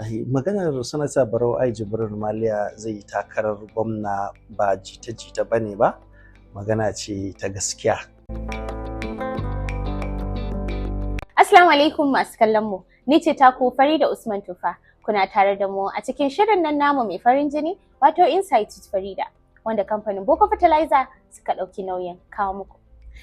Maganar Sanata Barau Jibrin Maliya zai yi takarar gwamna ba jita-jita ba ne ba, magana ce ta gaskiya. Assalamu alaikum masu kallon mu, ni ce taku Farida Usman Tufa. Kuna tare da mu a cikin shirin nan namu mai farin jini wato Insight with Farida, wanda kamfanin Boko Fertilizer suka ɗauki nauyin kawo muku.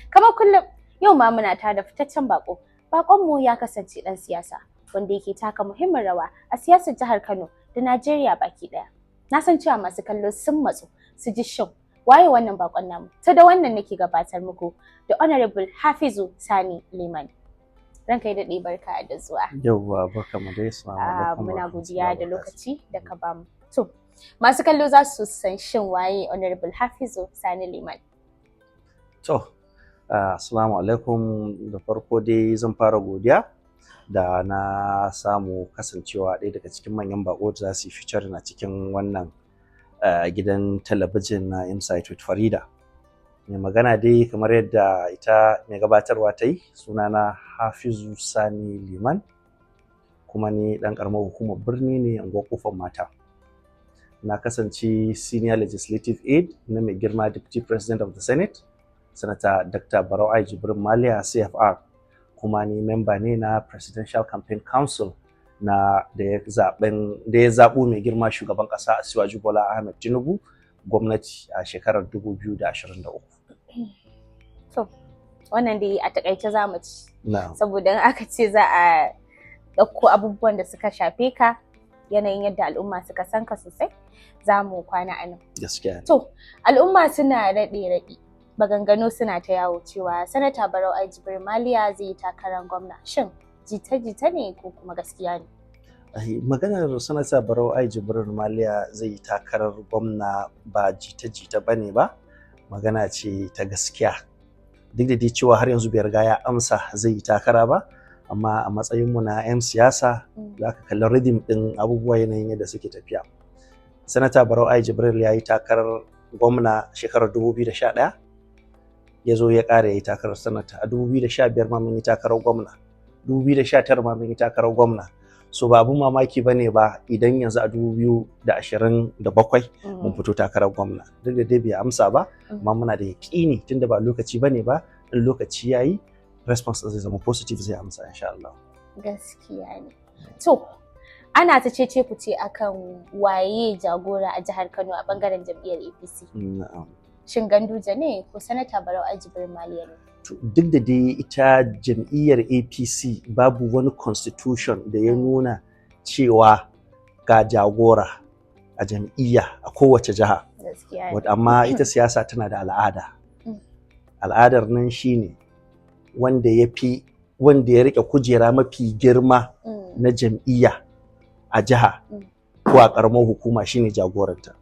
Kamar kullum, yau ma muna tare da fitaccen bako. Bakon mu ya kasance ɗan siyasa, wanda yake taka muhimmin rawa a siyasar jihar Kano da Najeriya baki daya. Na san cewa masu kallo sun matsu su ji shin waye wannan bakon namu. Ta da wannan nake gabatar muku da Honorable Hafizu Sani Lamin. Ranka yi daɗe, barka da zuwa. Yauwa, barka mu dai, assalamu alaikum. Muna godiya da lokaci da ka bamu. To, masu kallo za su san shin waye Honorable Hafizu Sani Lamin. To, assalamu alaikum, da farko dai zan fara godiya da na samu kasancewa ɗaya daga cikin manyan bako da za su yi feature na cikin wannan gidan talabijin na Insight with Farida. Mai magana dai kamar yadda ita mai gabatarwa ta yi, sunana Hafizu Sani Liman, kuma ni ɗan ƙaramar hukumar birni ne a Kofar Mata. Na kasance Senior Legislative Aide na mai girma Deputy President of the Senate, Sanata Dr. Barau Jibrin Maliya CFR, kuma ni memba ne na Presidential Campaign Council na da ya zaɓo mai girma shugaban ƙasa Asiwaju Bola Ahmed Tinubu gwamnati a shekarar 2023. To, wannan dai a takaice za mu ci. Saboda aka ce za a ɗauko abubuwan da suka shafe ka, yanayin yadda al'umma suka san ka sosai, za mu kwana a nan. Gaskiya. To, al'umma suna raɗe-raɗe. Maganganu suna ta yawo cewa Sanata Barau Jibrin Maliya zai yi takarar gwamna. Shin jita-jita ne ko kuma gaskiya ne? Maganar Sanata Barau Jibrin Maliya zai yi takarar gwamna ba jita-jita ba ne ba, magana ce ta gaskiya. Duk da dai cewa har yanzu bai riga ya amsa zai yi takara ba, amma a matsayinmu na 'yan siyasa za ka kalli rhythm ɗin abubuwa yanayin yadda suke tafiya. Sanata Barau Jibrin ya yi takarar gwamna shekarar 2011. Ya zo ya ƙara ya yi takarar sanata a 2015 ma mun yi takarar gwamna, 2019 ma mun yi takarar gwamna. So ba abun mamaki ba ne ba idan yanzu a 2027 mun fito takarar gwamna. Duk da dai bai amsa ba, amma muna da yaƙini tunda ba lokaci ba ne ba, in lokaci ya yi response zai zama positive, zai amsa insha Allah. Gaskiya ne. To, ana ta cece ku ce akan waye jagora a jihar Kano a bangaren jam'iyyar APC. Na'am. Shin Ganduje ne ko Sanata Barau Jibrin Maliya ne? Duk da dai ita jam'iyyar APC babu wani constitution da ya nuna cewa ga jagora a jam'iyya a kowace jiha. Amma ita siyasa tana da al'ada. Al'adar nan shine wanda ya rike kujera mafi girma na jam'iyya a jiha ko a ƙaramar hukuma shine jagoranta.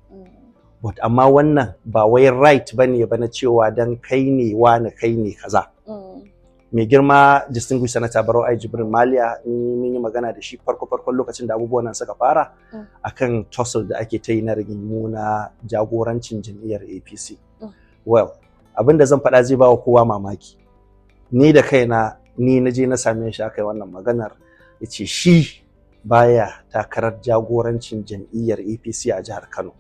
Amma wannan ba wai right bane ba na cewa dan kai ne wani kai ne kaza. Mai girma distinguished Sanata Barau Jibrin Maliya, mun yi magana da shi farkon lokacin da abubuwan nan suka fara akan tussle da ake ta yi na rigingimu na jagorancin jam'iyyar APC. Well, abin da zan faɗa zai ba wa kowa mamaki. Ni da kaina na je na same shi aka yi wannan maganar, yace shi baya takarar jagorancin jam'iyyar APC a jihar Kano.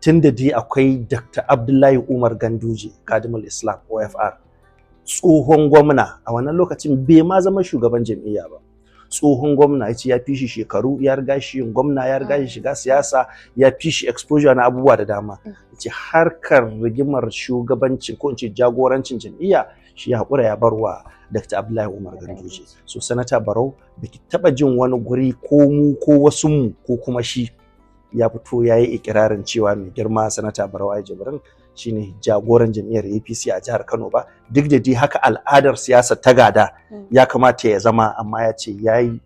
Tun da dai akwai Dr. Abdullahi Umar Ganduje, Kadimul Islam OFR, tsohon gwamna a wannan lokacin bai ma zama shugaban jam'iyya ba. Tsohon gwamna ya ce ya fi shi shekaru, ya riga shi yin gwamna, ya riga shi shiga siyasa, ya fi shi exposure na abubuwa da dama. Ya ce harkar rigimar shugabancin ko in ce jagorancin jam'iyya shi ya haƙura ya barwa Dr. Abdullahi Umar Ganduje. So Sanata Barau baki taɓa jin wani guri ko mu ko wasu mu ko kuma shi ya fito ya yi ikirarin cewa mai girma Sanata Barau Jibrin shine jagoran jam'iyyar APC a jihar Kano ba. Duk da dai haka al'adar siyasa ta gada ya kamata ya zama, amma ya ce ya yi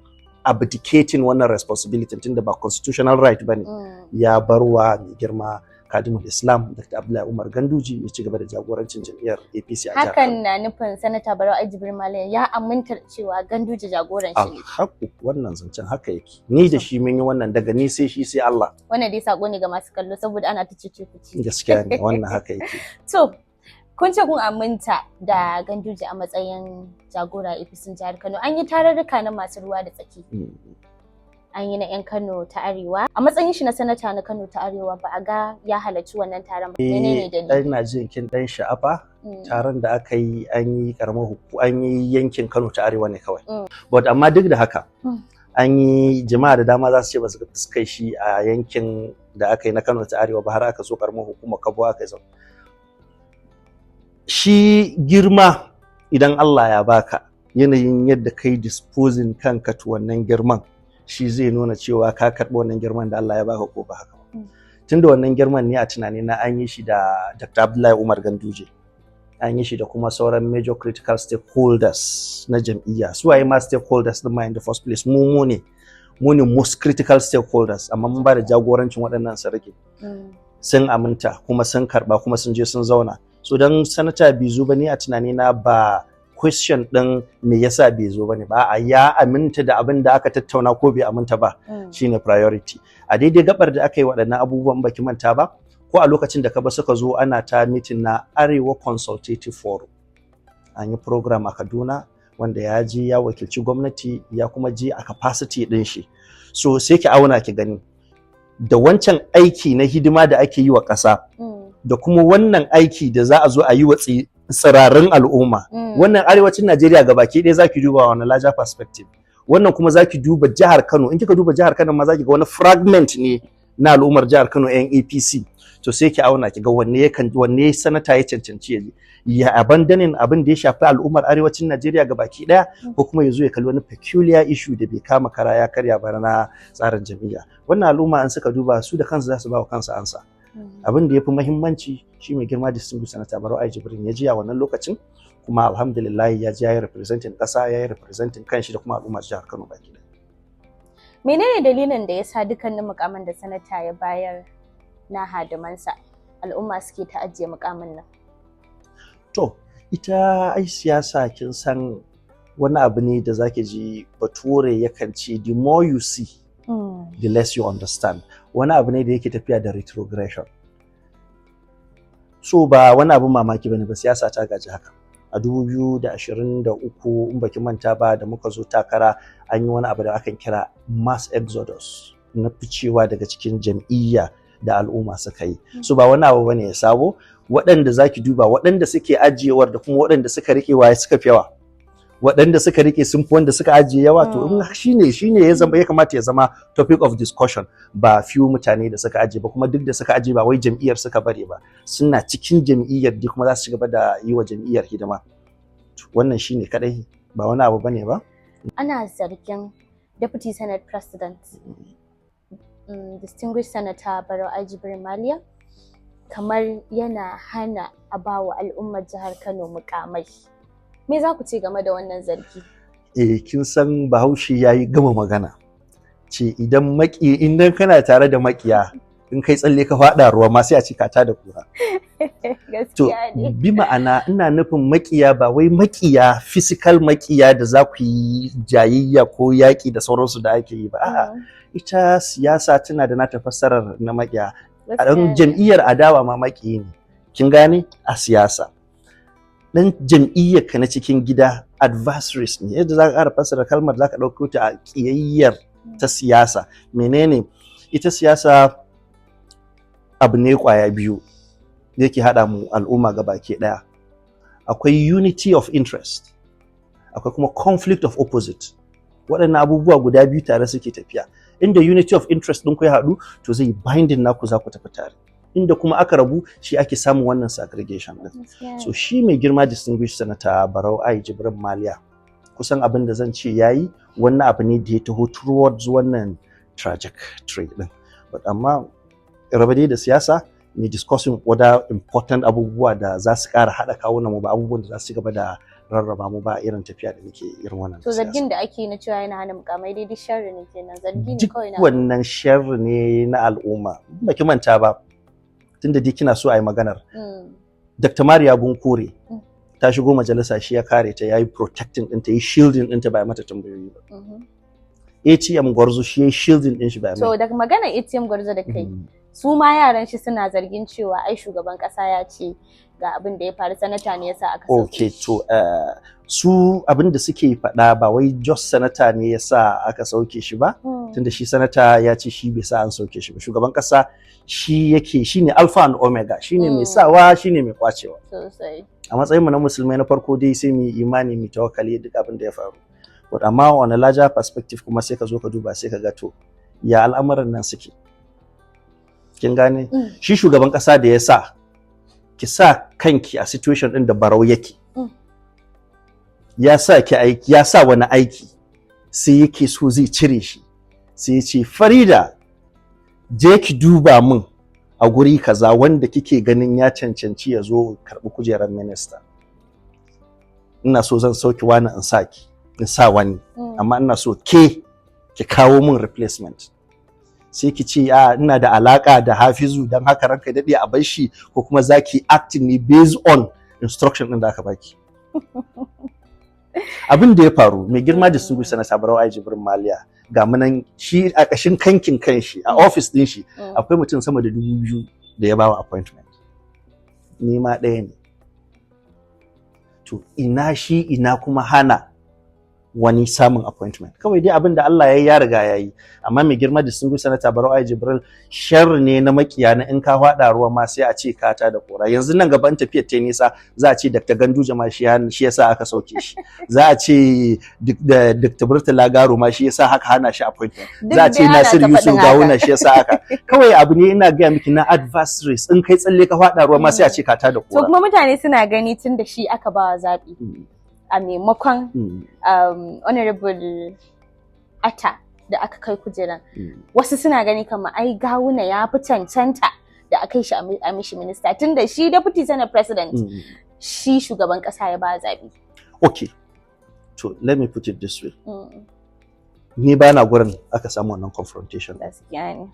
abdicating wannan responsibility tunda ba constitutional right bane, ya barwa mai girma Kadimul Islam Dr. Abdullahi Umar Ganduje ya ci gaba da jagorancin jam'iyyar APC a jihar Kano. Hakan na nufin Sanata Barau Jibrin Maliya ya aminta cewa Ganduje jagoran shi ne. Haku wannan zancen haka yake. Ni da shi mun yi wannan daga ni sai shi sai Allah. Wannan dai sako ne ga masu kallo saboda ana ta cece kuci. Gaskiya ne, wannan haka yake. To, kun ce kun aminta da Ganduje a matsayin jagora APC jihar Kano. An yi tarurruka na masu ruwa da tsaki. an yi na 'yan Kano ta Arewa. A matsayin shi na sanata na Kano ta Arewa ba a ga ya halarci wannan taron ba. Menene dalili? Ina jin kin dan sha'afa taron da aka yi an yi karamar an yi yankin Kano ta Arewa ne kawai. But amma duk da haka an yi jama'a da dama za su ce ba su fuskai shi a yankin da aka yi na Kano ta Arewa ba har aka zo karamar hukumar Kabo aka yi. Shi girma idan Allah ya baka yanayin yadda kai disposing kanka to wannan girman shi zai nuna cewa ka karɓi wannan girman da Allah ya baka ko ba haka ba. Tunda wannan girman ne a tunani na an yi shi da Dr. Abdullahi Umar Ganduje, an yi shi da kuma sauran major critical stakeholders na jam'iyya. Su waye ma stakeholders din ma in the first place? Mu ne most critical stakeholders, amma mun ba da jagorancin waɗannan sarki. Sun aminta kuma sun karɓa kuma sun je sun zauna. So dan sanata bai zo ba ne a tunani na ba question din me yasa bai zo bane ba, a ya aminta da abin da aka tattauna ko bai aminta ba shine priority. A daidai gabar da aka yi waɗannan abubuwan baki manta ba, ko a lokacin da ka ba suka zo ana ta meeting na Arewa Consultative Forum, an yi program a Kaduna wanda ya je ya wakilci gwamnati ya kuma je a capacity din shi. So sai ki auna ki gani da wancan aiki na hidima da ake yi wa ƙasa da kuma wannan aiki da za a zo a yi wa tsirarin al'umma. Wannan arewacin Najeriya gabaki ɗaya zaki duba wani larger perspective. Wannan kuma zaki duba jihar Kano. In kika duba jihar Kano ma zaki ga wani fragment ne na al'ummar jihar Kano yan APC. To sai ki auna ki ga wanne sanata ya cancanci ya abandonin abin da ya shafi al'ummar arewacin Najeriya gabaki ɗaya ko kuma yazo ya kalli wani peculiar issue da bai kama kara ya karya ba na tsarin jam'iyya. Wannan al'umma an suka duba su da kansu za su ba wa kansu ansa. Abin da ya fi muhimmanci shi mai girma distinguished Sanata Barau Jibrin ya ji a wannan lokacin, kuma alhamdulillah ya ji ya yi representing ƙasa, ya yi representing kanshi da kuma al'ummar jihar Kano baki ɗaya. Menene dalilin da ya sa dukkanin mukamin da sanata ya bayar na hadimansa al'umma suke ta ajiye mukamin nan? To, ita ai siyasa kin san wani abu ne da zaki ji bature yakan ce the more you see the less you understand. Wani abu ne da yake tafiya da retrogression. So ba wani abin mamaki bane ba, siyasa ta gaji haka. A 2023 in baki manta ba da muka zo takara an yi wani abu da akan kira mass exodus na ficewa daga cikin jam'iyya da al'umma suka yi. So ba wani abu bane ya sabo, waɗanda zaki duba waɗanda suke ajiyewar da kuma waɗanda suka rike waye suka fi yawa. Waɗanda suka rike sun fi wanda suka ajiye yawa, to in shine ya kamata ya zama topic of discussion, ba few mutane da suka ajiye ba, kuma duk da suka ajiye ba wai jam'iyyar suka bari ba, suna cikin jam'iyyar dai kuma za su ci gaba da yi wa jam'iyyar hidima. Wannan shine kadai, ba wani abu bane ba. Ana zargin Deputy Senate President Distinguished Sanata Barau Jibrin Maliya kamar yana hana a bawa al'ummar jihar Kano mukamai. Me za ku ce game da wannan zargi? Kin san Bahaushe yayi gama magana. Ce idan kana tare da makiya, in kai tsalle ka faɗa ruwa ma sai a ci kata da kura. To bi ma'ana ina nufin makiya ba wai makiya physical makiya da za ku yi jayayya ko yaƙi da sauransu da ake yi ba. A'a, ita siyasa tana da nata fassarar na makiya. A jam'iyyar adawa ma makiyi ne. Kin gane a siyasa. Dan jam'iyyar ka na cikin gida adversaries ne, yadda za ka ƙara fassara kalmar za ka ɗauko ta a ƙiyayyar ta siyasa. Menene ita siyasa? Abu ne ƙwaya biyu yake haɗa mu al'umma gabaki ɗaya. Akwai unity of interest, akwai kuma conflict of opposite. Waɗannan abubuwa guda biyu tare suke tafiya. Inda unity of interest ɗin ku ya haɗu, to zai binding naku za ku tafi tare. Inda kuma aka rabu, shi ake samun wannan segregation din. So shi mai girma distinguished Sanata Barau Jibrin Maliya, kusan abin da zan ce yayi wannan abu ne da ya taho towards wannan trajectory din. But amma rabe da siyasa ne discussing other important abubuwa da za su ƙara haɗa kawunan mu, ba abubuwan da za su gaba da rarraba mu ba irin tafiya da muke irin wannan. To zargin da ake na cewa yana hana mukamai dai sharri ne kenan, zargi ne kawai na. Wannan sharri ne na al'umma. Ba ki manta ba, tunda dai kina so a yi maganar. Dr. Mariya Bunkure ta shigo majalisa, shi ya kare ta, yayi protecting ɗinta, yayi shielding ɗinta, ba mata tambayoyi ba. ATM Gwarzo shi yayi shielding ɗin shi ba. To daga maganar ATM Gwarzo da kai, su ma yaran shi suna zargin cewa ai shugaban ƙasa ya ce ga abin da ya faru sanata ne yasa aka sauke. Okay, to su abin da suke faɗa ba wai just sanata ne yasa aka sauke shi ba, tunda shi sanata ya ce shi bai sa an sauke shi ba. Shugaban kasa shine alpha and omega, shine mai sawa, shine mai kwacewa. Sosai. A matsayin mu na musulmai na farko dai sai mu imani mu tawakkali duk abin da ya faru. But amma on a larger perspective kuma sai ka zo ka duba sai ka ga to ya al'amuran nan suke. Kin gane? Shi shugaban kasa da ya sa ki sa kanki a situation din da Barau yake. Ya sa ki aiki, ya sa wani aiki sai yake so zai cire shi. Sai ya ce Farida je ki duba min a guri kaza wanda kike ganin ya cancanci ya zo karɓi kujerar minista. Ina so zan sauki wani in sa wani, amma ina so ki kawo min replacement. Sai ki ce ina da alaka da Hafizu dan haka ranka dade a bar shi, ko kuma zaki acting ne based on instruction din da aka baki. Abin da ya faru mai girma da su Sanata Barau Jibrin Maliya ga munan shi a kashin kankin kanshi a office din shi akwai mutum sama da 2000 da ya bawa appointment, ni ma ɗaya ne. To ina kuma hana wani samun appointment? Kawai dai abin da Allah ya riga ya yi. Amma mai girma da sun Sanata Barau Jibril sharri ne na makiya na in ka faɗa ruwa ma sai a ce ka ta da kora. Yanzu nan gaban tafiyar ta nisa za a ce Dr. Ganduje ma shi yasa aka sauke shi. Za a ce Dr. Murtala Garo ma shi yasa haka hana shi appointment. Za a ce Nasiru Yusuf Gawuna shi yasa haka. Kawai abu ne ina gaya miki na adversaries, in kai tsalle ka faɗa ruwa ma sai a ce ka ta da kora. To kuma mutane suna gani tun da shi aka ba zaɓi. A maimakon honorable Ata da aka kai kujeran, wasu suna gani kamar ai Gawuna ya fi cancanta da aka yi shi a mishi minista, tunda shi deputy senate president shi shugaban kasa ya ba zabi. Okay, so let me put it this way. Ni ba na gurin aka samu wannan confrontation. Gaskiya ne.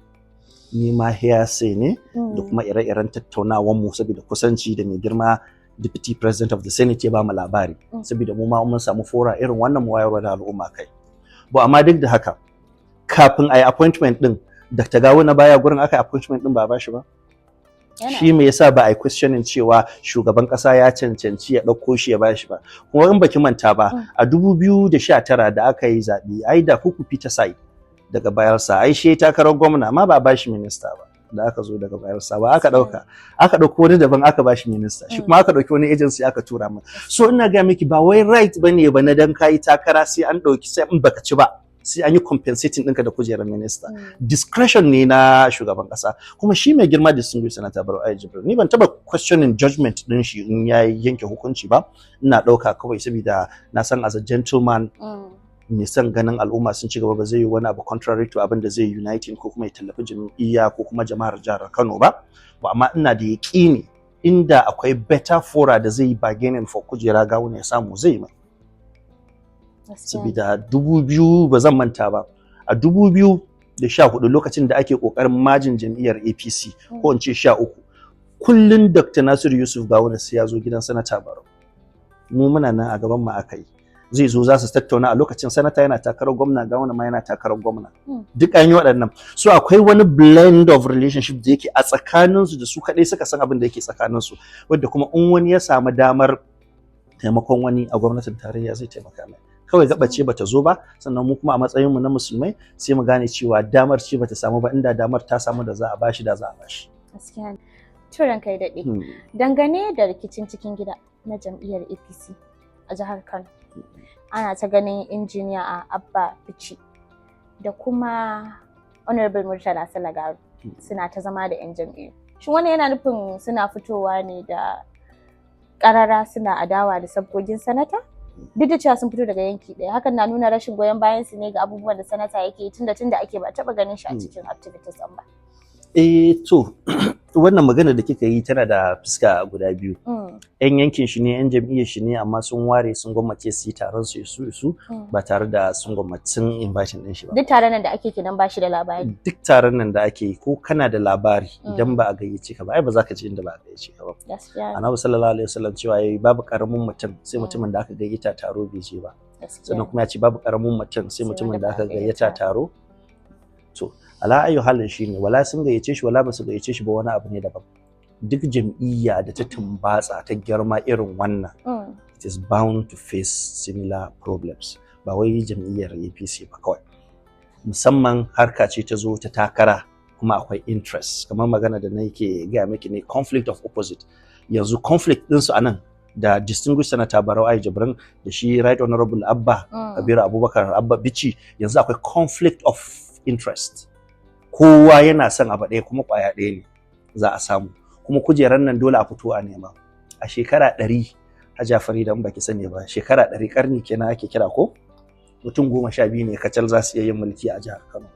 Ni ma hearsay ne da kuma ire-iren tattaunawar mu saboda kusanci da mai girma Deputy President of the Senate ya ba mu labari, saboda mu ma mun samu fora irin wannan mu wayarwa da al'umma kai. Ba amma duk da haka kafin ayi appointment din Dr. Gawuna baya gurin aka appointment din ba ba shi ba. Shi me yasa ba ai questioning cewa shugaban kasa ya cancanci ya dauko shi ya bashi ba? Kuma in baki manta ba a 2019 da aka yi zabi ai da kuku Peter Sai daga bayarsa ai shi takarar gwamna amma ba bashi minista ba. Da aka zo daga bayarsa ba aka dauko wani daban aka bashi minista, shi kuma aka dauki wani agency aka tura mu. So ina ga miki ba wai right bane ba na dan kai takara sai an dauki, sai in baka ci ba sai an yi compensating ɗinka da kujerar minista. Discretion ne na shugaban kasa, kuma shi mai girma da sun Sanata Barau Jibril ni ban taba questioning judgment din shi in ya yanke hukunci ba. Ina dauka kawai saboda na san as a gentleman mai son ganin al'umma sun ci gaba, ba zai yi wani abu contrary to abin da zai uniting ko kuma ya tallafi jam'iyya ko kuma jama'ar jihar Kano ba. Amma ina da yaƙini inda akwai better fora da zai yi bargaining for kujera Gawuna ya samu zai mai. Saboda 2000 ba zan manta ba, a 2014 lokacin da ake kokarin majin jam'iyyar APC ko in ce 13, kullun Dr. Nasiru Yusuf Gawuna sai ya zo gidan Sanata Barau. Mu muna nan a gaban mu akai. Zai zo za su tattauna a lokacin sanata yana takarar gwamna, Gawuna ma yana takarar gwamna. Duk an yi waɗannan. So akwai wani blend of relationship da yake a tsakaninsu da su kaɗai suka san abin da yake tsakaninsu, wadda kuma in wani ya samu damar taimakon wani a gwamnatin tarayya zai taimaka mai. Kawai gaba ce bata zo ba, sannan mu kuma a matsayin mu na musulmai sai mu gane cewa damar ce bata samu ba, inda damar ta samu da za a bashi da za a bashi. Gaskiya ne. Turan kai daɗe. Dangane da rikicin cikin gida na jam'iyyar APC a jihar Kano, ana ta ganin injiniya a Abba Bichi da kuma Honorable Murtala Salagaru suna ta zama da 'yan jam'iyyu. Shin wannan yana nufin suna fitowa ne da ƙarara suna adawa da sabgogin sanata? Duk da cewa sun fito daga yanki ɗaya, hakan na nuna rashin goyon bayan su ne ga abubuwan da sanata yake tunda ake ba taɓa ganin shi a cikin activities ɗin ba. To wannan magana da kika yi tana da fuska guda biyu. Yan yankin shi ne, yan jam'iyyar shi ne, amma sun ware sun gwammace su yi taron su ba tare da sun gwammatin invitation din shi ba. Duk taron nan da ake kenan ba shi da labari. Duk taron nan da ake ko kana da labari idan ba a gayyace ka ba ai ba za ka je inda ba a gayyace ka ba. Annabi sallallahu alaihi wasallam cewa yayi babu karamin mutum sai mutumin da aka gayyata taro bai je ba. Sannan kuma ya ce babu karamin mutum sai mutumin da aka gayyata taro. To ala ayyu halin shine wala sun gayyace shi wala ba su gayyace shi ba wani abu ne daban. duk jam'iyya da ta tumbatsa ta girma irin wannan it is bound to face similar problems. Ba wai jam'iyyar APC ba kawai, musamman harka ce ta zo ta takara kuma akwai interest, kamar magana da nake gaya miki ne conflict of opposite. Yanzu conflict ɗinsu a nan da distinguished Sanata Barau Jibrin da shi Right Honorable Abba Kabiru Abubakar Abba Bichi, yanzu akwai conflict of interest. Kowa yana son abu ɗaya kuma ƙwaya ɗaya ne za a samu, kuma kujerar nan dole a fito a nema. A shekara 100 Hajiya Farida in baki sani ba, shekara 100 karni kenan ake kira ko? Mutum 12 ne kacal za su iya yin mulki a jihar Kano.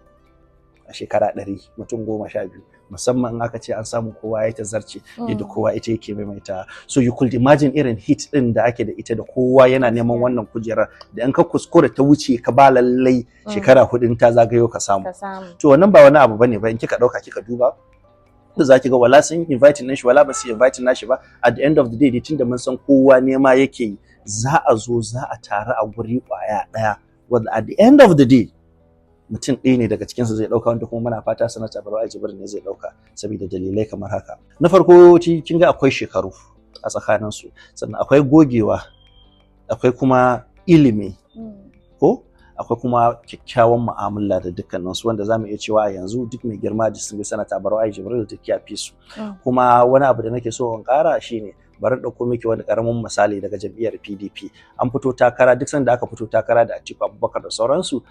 A shekara 100 mutum 12, musamman in aka ce an samu kowa ya ta zarce yadda kowa ita yake maimaita. So you could imagine irin hit din da ake da ita da kowa yana neman wannan kujerar, da in ka kuskure ta wuce ka ba lallai shekara 4 ta zagayo ka samu. To wannan ba wani abu bane ba, in kika dauka kika duba da zaki ga wala sun invite nashi wala ba su invite nashi ba, at the end of the day tunda mun san kowa nema yake yi, za a zo za a taru a guri kwaya daya, wanda at the end of the day mutum ɗaya ne daga cikinsu zai ɗauka, wanda kuma muna fata Sanata Barau Jibrin ne zai ɗauka saboda dalilai kamar haka. Na farko kin ga akwai shekaru a tsakaninsu, sannan akwai gogewa, akwai kuma ilimi, ko akwai kuma kyakkyawan mu'amala da dukkaninsu, wanda zamu iya cewa a yanzu duk mai girma distinguished Sanata Barau Jibrin da take fi su. Kuma wani abu da nake so in ƙara shine bari ɗauko miki wani ƙaramin misali daga jam'iyyar PDP. An fito takara, duk sanda aka fito takara da Atiku Abubakar da sauransu,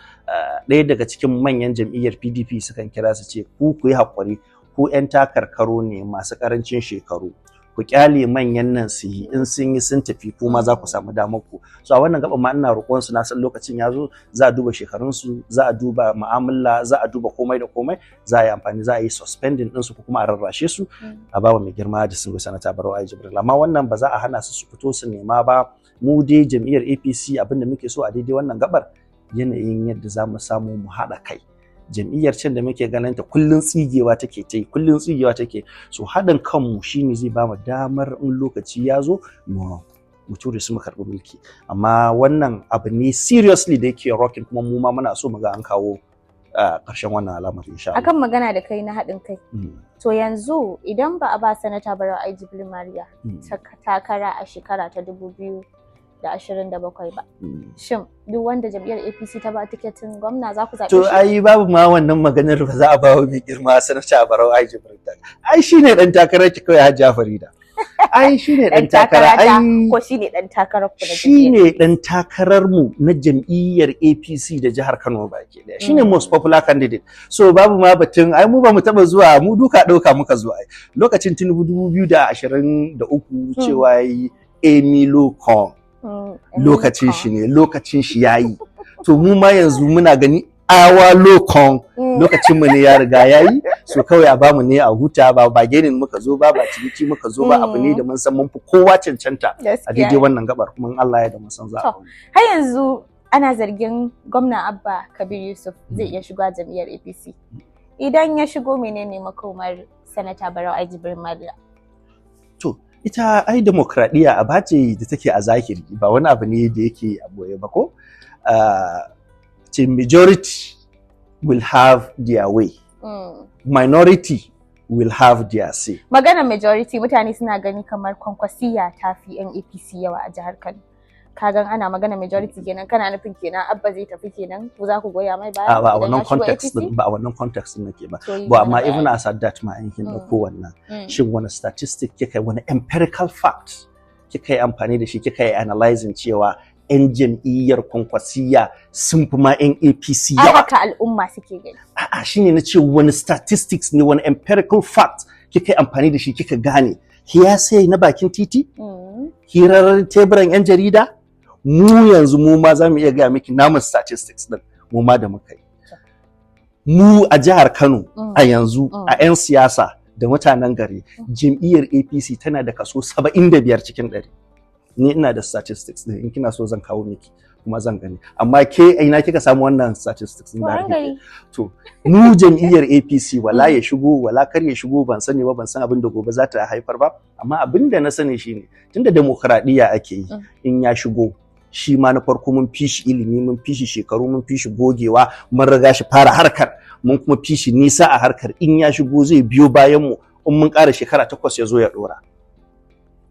ɗaya daga cikin manyan jam'iyyar PDP sukan kira su ce ku yi haƙuri, ku 'yan takarkaro ne masu ƙarancin shekaru, ku kyale manyan nan su yi, in sun yi sun tafi kuma za ku samu damar ku. So a wannan gaba ma ina roƙon su, na san lokacin ya zo, za a duba shekarun su, za a duba mu'amala, za a duba komai da komai, za a yi amfani, za a yi suspending din su ko kuma a rarrashe su a bawa mai girma da sun Sanata Barau Jibrin. Amma wannan ba za a hana su fito su nema ba. Mu dai jam'iyyar APC abinda muke so a daidai wannan gabar, yanayin yadda za mu samu mu haɗa kai. Jam'iyyar can da muke ganin ta kullun tsigewa take ta yi, kullun tsigewa take, so haɗin kanmu shine zai ba mu damar in lokaci ya zo mu ture su mu karɓi mulki. Amma wannan abu ne seriously da yake rocking, kuma mu ma muna so mu ga an kawo ƙarshen wannan alamar insha Allah. Akan magana da kai na haɗin kai, to yanzu idan ba a ba Sanata Barau Jibrin Maliya takara a shekara ta 2027 ba, shin duk wanda jam'iyyar APC ta ba tiketin gwamna za ku zaɓe shi? To ai babu ma wannan maganar ba za a ba wa mai girma Sanata Barau Jibrin. Ai shine dan takarar ki kawai Hajiya Farida. Ai shine dan takara, ai ko shine dan takarar ku da shine dan takarar mu na jam'iyyar APC da jihar Kano baki daya. Shine most popular candidate. So babu ma batun, ai mu ba mu taba zuwa, mu duka dauka muka zuwa. Lokacin Tinubu 2023 cewa yi Emilo Kong, lokacin shi ne, lokacin shi yayi. To mu ma yanzu muna gani awa lokon lokacin mu ne ya riga yayi, so kawai a bamu ne a huta, ba genin muka zo ba ciniki muka zo ba, abu ne da mun san mun fi kowa cancanta a daidai wannan gabar, kuma Allah ya da mun san za a. Har yanzu ana zargin gwamna Abba Kabir Yusuf zai iya shiga jam'iyyar APC. Idan ya shigo, menene makomar Sanata Barau Jibrin Maliya? To ita ai demokradiyya aba ce da take a zahiri, ba wani abu ne da yake a boye ba ko? The majority will have their way, minority will have their say. Maganar majority, mutane suna gani kamar kwankwasiya ta fi yan APC yawa a jihar Kano. Kagan ana magana majority kenan, kana nufin kenan Abba zai tafi kenan, ku za ku goya mai baya? Ba a wannan context din, ba a wannan context din nake ba. Ba amma even as at that ma in kin dauko wannan, shin wani statistic kika yi, wani empirical fact kika yi amfani da shi, kika yi analyzing cewa 'yan jam'iyyar kwankwasiya sun fi ma 'yan APC yawa? Haka al'umma suke gani. A'a shine na ce wani statistics ne, wani empirical fact kika yi amfani da shi kika gane. Hearsay na bakin titi? Hirar teburan 'yan jarida? Mu yanzu mu ma za mu iya gaya miki namun statistics din mu ma da muka yi. Mu a jihar Kano a yanzu a 'yan siyasa da mutanen gari, jam'iyyar APC tana da kaso 75 cikin 100. Ni ina da statistics din, in kina so zan kawo miki kuma zan gani, amma ke ina kika samu wannan statistics din da kike? To mu jam'iyyar APC wala ya shigo wala kar ya shigo ban sani ba, ban san abin da gobe za ta haifar ba, amma abin da na sani shine tunda demokradiyya ake yi, in ya shigo shi ma na farko mun fi shi ilimi, mun fi shi shekaru, mun fi shi gogewa, mun riga shi fara harkar, mun kuma fi shi nisa a harkar. In ya shigo zai biyo bayan mu in mun ƙara shekara 8 ya zo ya ɗora.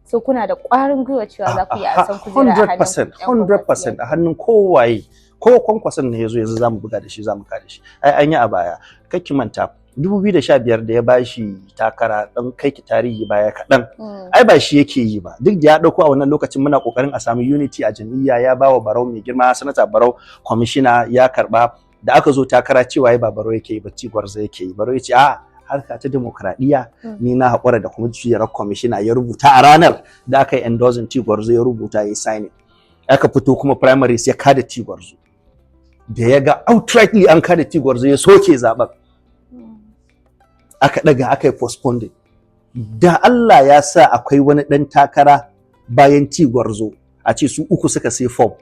So kuna da ƙwarin gwiwa cewa za ku yi a san kujera a hannun 100% a hannun kowaye, ko kwankwason ne ya zo yanzu za mu buga da shi, za mu kada shi. Ai an yi a baya, kakki manta 2015 da ya bashi takara dan kai ki tarihi baya kaɗan. Ai ba shi yake yi ba, duk da ya ɗauko a wannan lokacin muna ƙoƙarin a samu unity a jam'iyya, ya bawa Barau mai girma Sanata Barau kwamishina ya karɓa. Da aka zo takara cewa ba Barau yake yi ba, Gwarzo yake yi. Barau ya ce a harka ta demokradiyya ni na haƙura da kuma kujerar kwamishina, ya rubuta a ranar da aka yi endorsing Gwarzo, ya rubuta ya sign. Aka fito kuma primaries ya kada Gwarzo. Da ya ga outrightly an kada Gwarzo ya soke zaben. Aka daga aka yi postponed. Da Allah ya sa akwai wani ɗan takara bayan Gwarzo, a ce su uku suka sai form.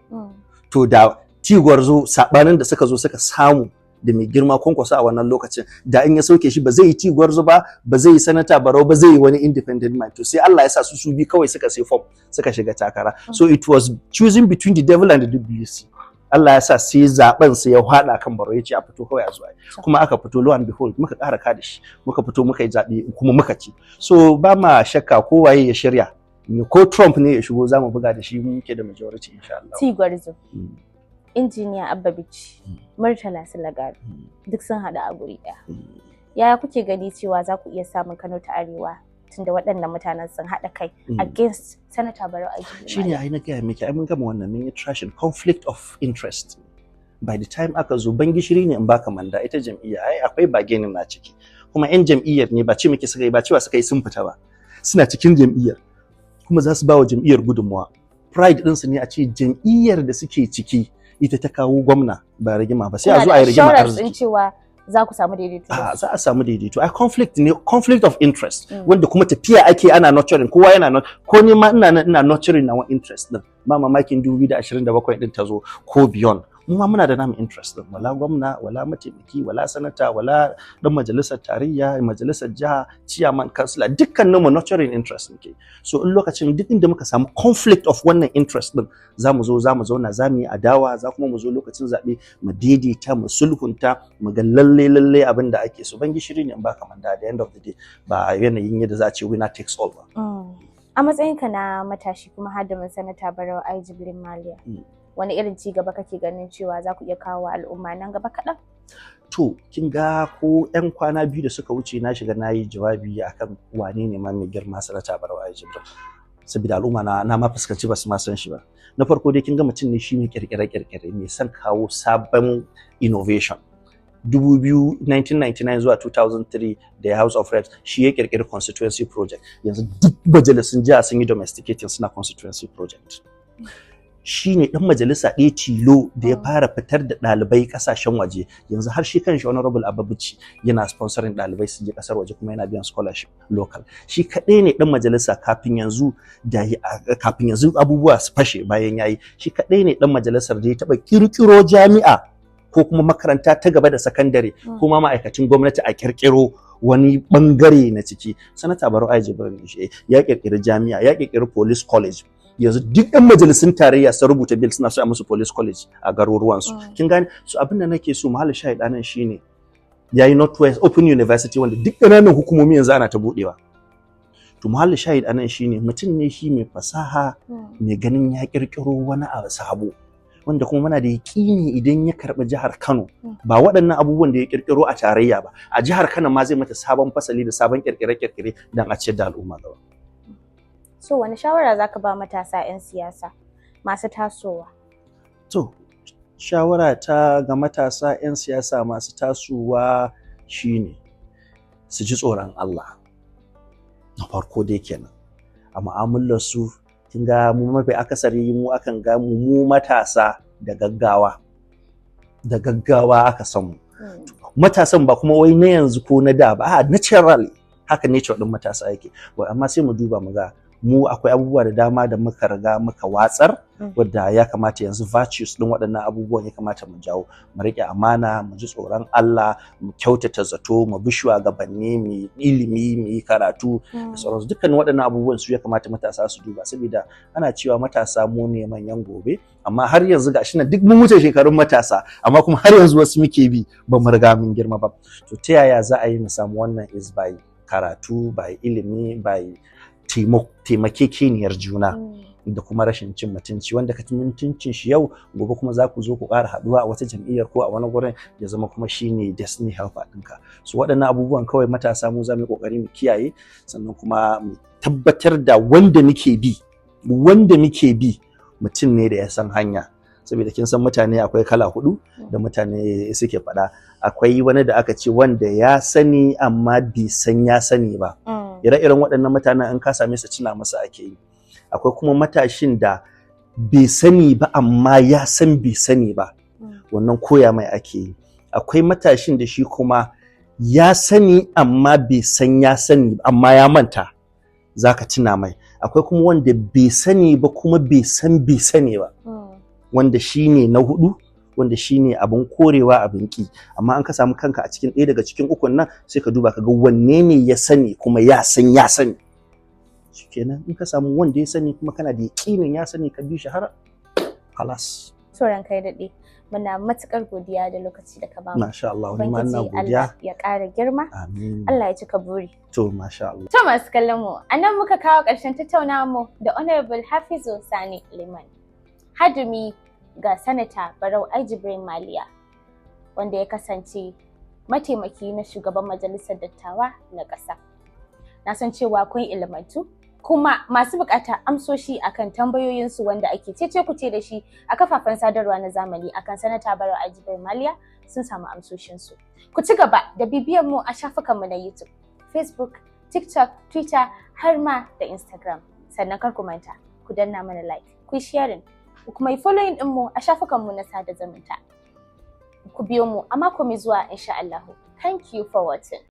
To da Gwarzo sabanin da suka zo suka samu da mai girma Kwankwaso a wannan lokacin, da in ya sauke shi ba zai yi Gwarzo ba, ba zai yi Sanata Barau ba, zai yi wani independent man. To sai Allah ya sa su bi kawai suka sai form suka shiga takara. So it was choosing between the devil and the WC. Allah ya sa sai zaben sai ya hada kan Barau, ya ce a fito kawai a zuwa. Kuma aka fito, lo and behold muka ƙara kada shi, muka fito muka yi zaɓe kuma muka ci. So ba ma shakka kowaye ya shirya, ko Trump ne ya shigo za mu buga da shi, muke da majority insha Allah. Gwarzo, Injiniya Abba Bichi, Murtala Sulagari duk sun haɗu a guri ɗaya. Yaya kuke gani cewa za ku iya samun Kano ta Arewa tunda waɗannan mutanen sun haɗa kai against Sanata Barau Maliya? Shine ai na gaya miki, ai mun gama wannan, mun yi trashing conflict of interest. By the time aka zo ban gishiri ne in baka manda, ita jam'iyya ai akwai bargaining na ciki. Kuma yan jam'iyyar ne ba ce miki suka yi, ba cewa suka yi sun fita ba. Suna cikin jam'iyyar kuma za su ba wa jam'iyyar gudunmawa. Pride ɗinsu ne a ce jam'iyyar da suke ciki ita ta kawo gwamna, ba rigima ba, sai a zo a yi rigima arziki. Cewa za ku samu daidaito. Za a samu daidaito. Ai conflict of interest wanda kuma tafiya ake ana nurturing, kowa yana ko ni ma ina nurturing na interest din. Ba mamakin 2027 din ta zo ko beyond. Mu ma muna da namu interest din, wala gwamna, wala mataimaki, wala sanata, wala dan majalisar tarayya, majalisar jiha, chairman, councilor, dukkanin mu nurturing interest muke. So in lokacin duk inda muka samu conflict of wannan interest din, zamu zauna zamu yi adawa, za kuma mu zo lokacin zabe mu daidaita, mu sulhunta, mu ga lalle abin da ake so. Ban gishiri ne in baka manda, at the end of the day ba yanayin yadda za a ce winner takes all ba. A matsayinka na matashi kuma hadimin Sanata Barau Jibrin Maliya, wani irin ci gaba kake ganin cewa za ku iya kawo wa al'umma nan gaba kaɗan? To, kin ga ko 'yan kwana biyu da suka wuce na shiga na yi jawabi akan wane ne ma mai girma Sanata Barau Jibrin. Saboda al'umma na ma fuskanci ba su ma san shi ba. Na farko dai kin ga mutum ne shi mai kirkire-kirkire, mai son kawo sabon innovation. 1999 zuwa 2003 da House of Reps shi ya kirkiri constituency project. Yanzu duk majalisun jiha sun yi domesticating suna constituency project. Shi ne ɗan majalisa ɗaya tilo da ya fara fitar da ɗalibai ƙasashen waje. Yanzu har shi kanshi Honorable Abba Bichi yana sponsoring ɗalibai su je ƙasar waje kuma yana biyan scholarship local. Shi kaɗai ne ɗan majalisa kafin yanzu abubuwa su fashe bayan yayi. Shi kaɗai ne ɗan majalisar da ya taɓa ƙirƙiro jami'a ko kuma makaranta ta gaba da sakandare ko ma ma'aikacin gwamnati a ƙirƙiro wani bangare na ciki. Sanata Barau Jibrin ya ƙirƙiri jami'a, ya ƙirƙiri police college. Yanzu duk ɗan majalisun tarayya sun rubuta bill suna so a musu police college a garuruwansu. Kin gane? So abin da nake so mahallin shahid anan shine yayi Northwest Open University wanda duk ƙananan hukumomi yanzu ana ta buɗewa. To mahallin shahid anan shine mutum ne shi mai fasaha, mai ganin ya ƙirƙiro wani abu sabo. Wanda kuma muna da yaƙini idan ya karɓi jihar Kano ba waɗannan abubuwan da ya ƙirƙiro a tarayya ba, a jihar Kano ma zai mata sabon fasali da sabon ƙirƙire-ƙirƙire don a ciyar da al'umma gaba. So wani shawara za ka ba matasa 'yan siyasa masu tasowa? To, shawara ta ga matasa 'yan siyasa masu tasowa shine su ji tsoron Allah. Na farko dai kenan. A mu'amalar su kin ga mu mafi akasari mu akan ga mu matasa da gaggawa aka san mu. Matasan ba kuma wai na yanzu ko na da ba, naturally haka nature din matasa yake. Amma sai mu duba mu ga mu akwai abubuwa da dama da muka riga muka watsar wadda ya kamata yanzu virtues din waɗannan abubuwan ya kamata mu jawo, mu riƙe amana, mu ji tsoron Allah, mu kyautata zato, mu bi shugabanni, mu ilimi, mu yi karatu da sauransu. Dukkan waɗannan abubuwan su ya kamata matasa su duba, saboda ana cewa matasa mu ne manyan gobe, amma har yanzu gashi nan duk mun wuce shekarun matasa, amma kuma har yanzu wasu muke bi ba mu riga mun girma ba. To ta yaya za a yi mu samu wannan is by karatu, by ilimi, by taimakekeniyar juna da kuma rashin cin mutunci, wanda ka mutuncin shi yau gobe kuma za ku zo ku ƙara haɗuwa a wata jam'iyyar ko a wani gurin ya zama kuma shine destiny helper ɗinka. So waɗannan abubuwan kawai matasa mu za mu yi ƙoƙari mu kiyaye, sannan kuma mu tabbatar da wanda muke bi mutum ne da ya san hanya. Saboda kin san mutane akwai kala hudu da mutane suke faɗa. Akwai wani da aka ce wanda ya sani amma bai san ya sani ba. Ire-iren waɗannan mutanen in ka same su tuna masa ake yi. Akwai kuma matashin da bai sani ba amma ya san bai sani ba, wannan koya mai ake yi. Akwai matashin da shi kuma ya sani amma bai san ya sani amma ya manta, zaka tuna mai. Akwai kuma wanda bai sani ba kuma bai san bai sani ba, wanda shine na hudu, wanda shine abin korewa abin ki. Amma an ka samu kanka a cikin ɗaya daga cikin ukun nan, sai ka duba ka ga wanne ne ya sani kuma ya san ya sani. Shikenan in ka samu wanda ya sani kuma kana da yakinin ya sani, ka bi shi har halas. Sauran kai daɗe, muna matukar godiya da lokaci da ka bamu. Masha Allah, ni ma ina godiya. Allah ya ƙara girma. Amin. Allah ya cika buri. To masha Allah. To masu kallon mu, anan muka kawo ƙarshen tattaunawar mu da Honorable Hafizu Sani Lamin, Hadimi ga Sanata Barau Jibrin Maliya, wanda ya kasance mataimaki na shugaban majalisar dattawa na ƙasa. Na san cewa kun ilmantu, kuma masu bukata amsoshi akan tambayoyinsu wanda ake cece-kuce da shi a kafafen sadarwa na zamani akan Sanata Barau Jibrin Maliya sun samu amsoshinsu. Ku ci gaba da bibiyar mu a shafukanmu na YouTube, Facebook, TikTok, Twitter har ma da Instagram. Sannan kar ku manta, ku danna mana like, ku yi sharing, ku kuma yi following din mu a shafukanmu na sada zumunta. Ku biyo mu a mako mai zuwa insha Allah. Thank you for watching.